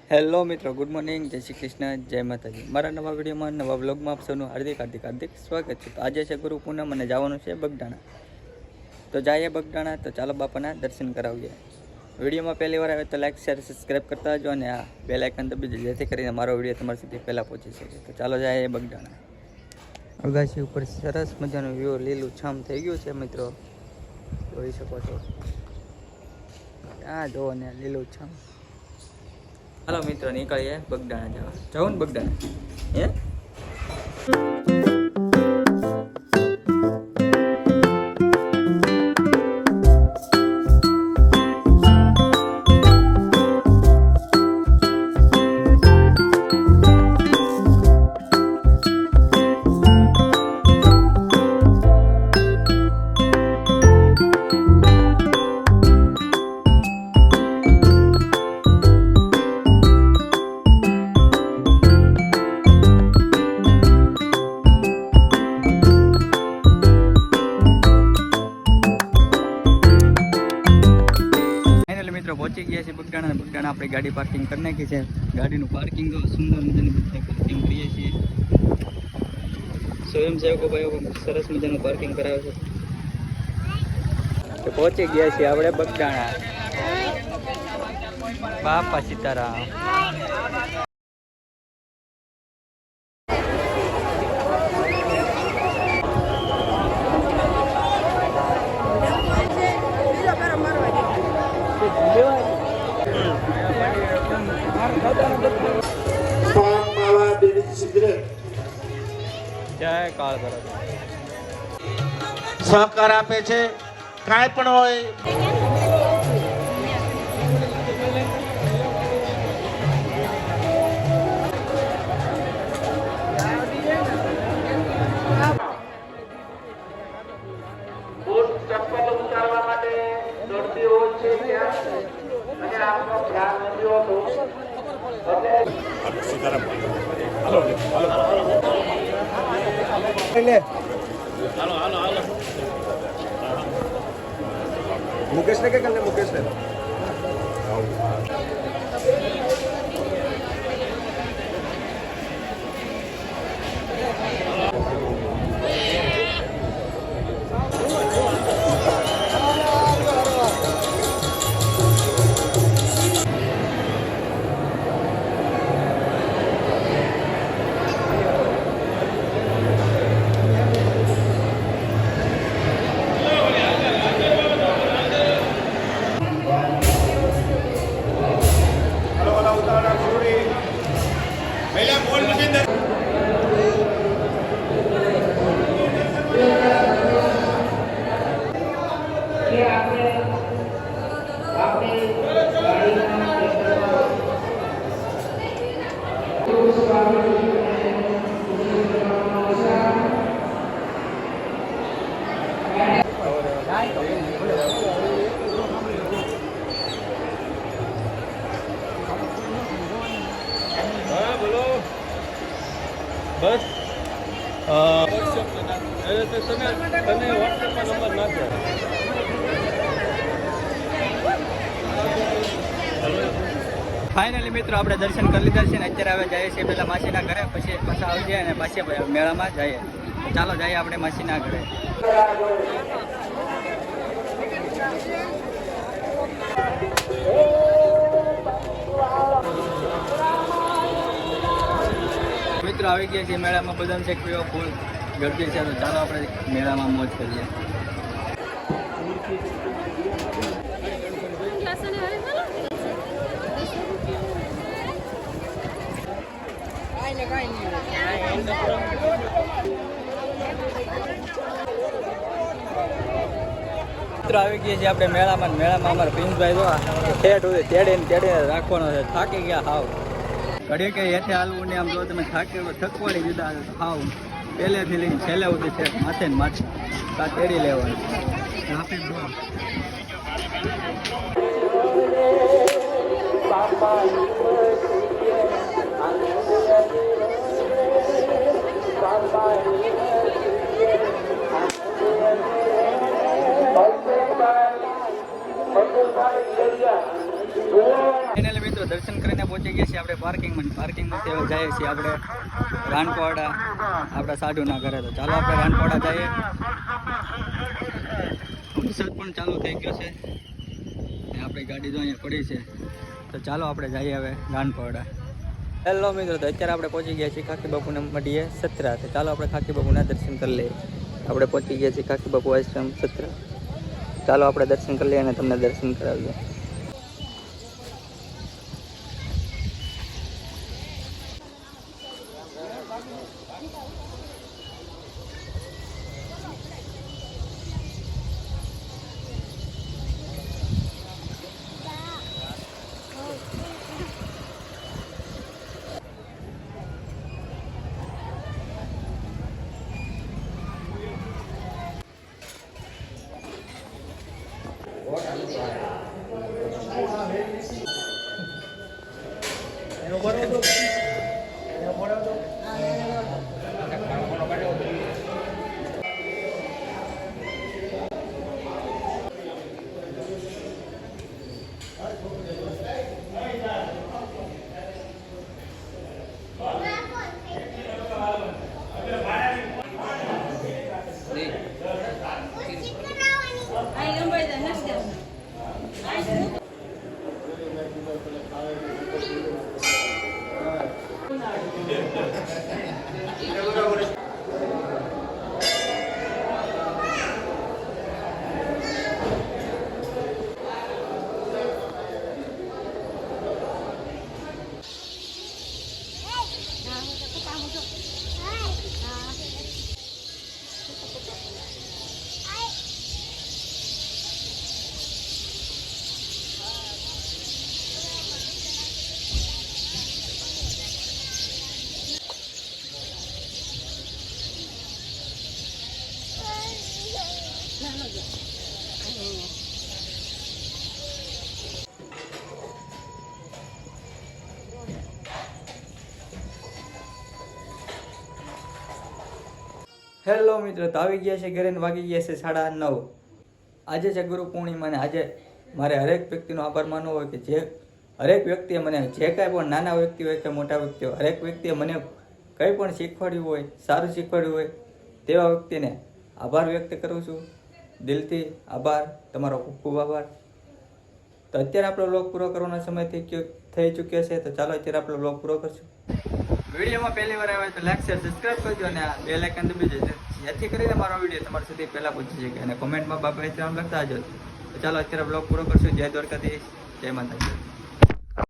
Hello મિત્રો, good morning, જય શ્રી કૃષ્ણ, જય માતાજી. મારા નવા વિડીયોમાં નવા વ્લોગમાં આપ સૌનું હાર્દિક સ્વાગત છે. તો આજે છે ગુરુ પૂનમ અને જવાનું છે બગડાણા. તો જઈએ બગડાણા, તો ચાલો બાપાના દર્શન કરાવીએ. વિડીયોમાં પહેલી વાર આવે તો લાઈક શેર સબસ્ક્રાઈબ કરતા જો અને આ બેલ આઇકન દબાવી દેજો, જેથી કરીને મારો વિડીયો તમારા સુધી પહેલાં પહોંચી શકે. તો ચાલો જઈએ બગડાણા. અગાસી ઉપર સરસ મજાનું વ્યૂ લીલું છામ થઈ ગયું છે મિત્રો, જોઈ શકો છો. આ જો ને લીલું છામ. હાલો મિત્રો, નીકળીએ બગડાણા જવા. જવું ને બગડાણા? હે પહોંચી ગયા છે બગડાણા. બગડાણા આપણે ગાડી પાર્કિંગ કરી નાખી છે. ગાડીનું પાર્કિંગ સુંદર મજાનું પાર્કિંગ કરીએ છીએ. સ્વયંસેવકો ભાઈઓ સરસ મજાનું પાર્કિંગ કરાવે છે. તો પહોંચી ગયા છીએ આપણે બગડાણા. બાપા સીતારામ. જય કાળ ભૈરવ. સહકાર આપે છે, કાંઈ પણ હોય. ચપ્પલ ઉતારવા માટે દોડતી હોય છે અને આપનો ખ્યાલ નથી હોતો. मुकेश ने क्या करना? मुकेश ने બસ તમે વોટ્સએપમાં નંબર નાખજો. ફાઇનલી મિત્રો, આપણે દર્શન કરી લીધા છે ને અત્યારે હવે જઈએ છીએ પહેલાં માસીના ઘરે, પછી પાછા આવી જાય અને પાછી મેળામાં જઈએ. ચાલો જઈએ આપણે માસીના ઘરે. મિત્રો આવી ગયા છીએ મેળામાં. બદામ શેક પીવો, ફૂલ ગરદી છે. તો ચાલો આપણે મેળામાં મોજ કરીએ. મિત્રો આવી ગયા છીએ આપણે મેળામાં. મેળામાં અમારા પ્રિન્સભાઈ જો ઠેઠ હોય તેડીને રાખવાનો છે. થાકી ગયા હાવ. ઘડી કે હેઠે હાલવું ને આમ જો તમે થકવાડી દીધા હાવ. પહેલેથી લઈને છેલ્લે સુધી છે માથે ને માથે તા તેડી લેવાનું. ટ્રાફિક બહુ. ફાઇનલી મિત્રો દર્શન કરીને પહોંચી ગયા ગયા છીએ આપણે પાર્કિંગમાંથી હવે જઈએ છીએ આપણે રાનપોડા આપણા સાધુના ઘરે. તો ચાલો આપણે રાનપોડા જઈએ. વરસાદ પણ ચાલુ થઈ ગયો છે ને આપણી ગાડી જો અહીંયા પડી છે. તો ચાલો આપણે જઈએ હવે રાનપોડા. હેલો મિત્રો, તો અત્યારે આપણે પહોંચી ગયા છીએ ખાકી બાપુને મઢીએ સત્રા. તો ચાલો આપણે ખાકી બાપુના દર્શન કરી લઈએ. આપણે પહોંચી ગયા છીએ ખાકી બાપુ આશ્રમ સત્રા. ચાલો આપણે દર્શન કરી લઈએ અને તમને દર્શન કરાવીએ. હેલો મિત્રો, તો આવી ગયા છે ઘરે ને વાગી ગયા છે 9:30. આજે છે ગુરુ પૂર્ણિમા અને આજે મારે હરેક વ્યક્તિનો આભાર માનવો હોય કે જે હરેક વ્યક્તિએ મને જે કાંઈ પણ નાના વ્યક્તિ હોય કે મોટા વ્યક્તિ હોય, હરેક વ્યક્તિએ મને કંઈ પણ શીખવાડ્યું હોય, સારું શીખવાડ્યું હોય, તેવા વ્યક્તિને આભાર વ્યક્ત કરું છું. દિલથી આભાર, તમારો ખૂબ ખૂબ આભાર. તો અત્યારે આપણો વ્લોગ પૂરો કરવાનો સમય થઈ ચૂક્યો છે. તો ચાલો અત્યારે આપણો વ્લોગ પૂરો કરશું. વિડીયોમાં પહેલી વાર આવે તો લાઈક શેર સબસ્ક્રાઈબ કરજો અને આ બેલ આઇકન દબાવી દેજો, જેથી કરીને મારો વિડીયો તમારા સુધી પહેલાં પહોંચી શકે. અને કોમેન્ટમાં બાપા નામ લખતા આવજો. તો ચાલો અત્યારે વ્લોગ પૂરો કરશું. જય દ્વારકાધીશ, જય માતાજી.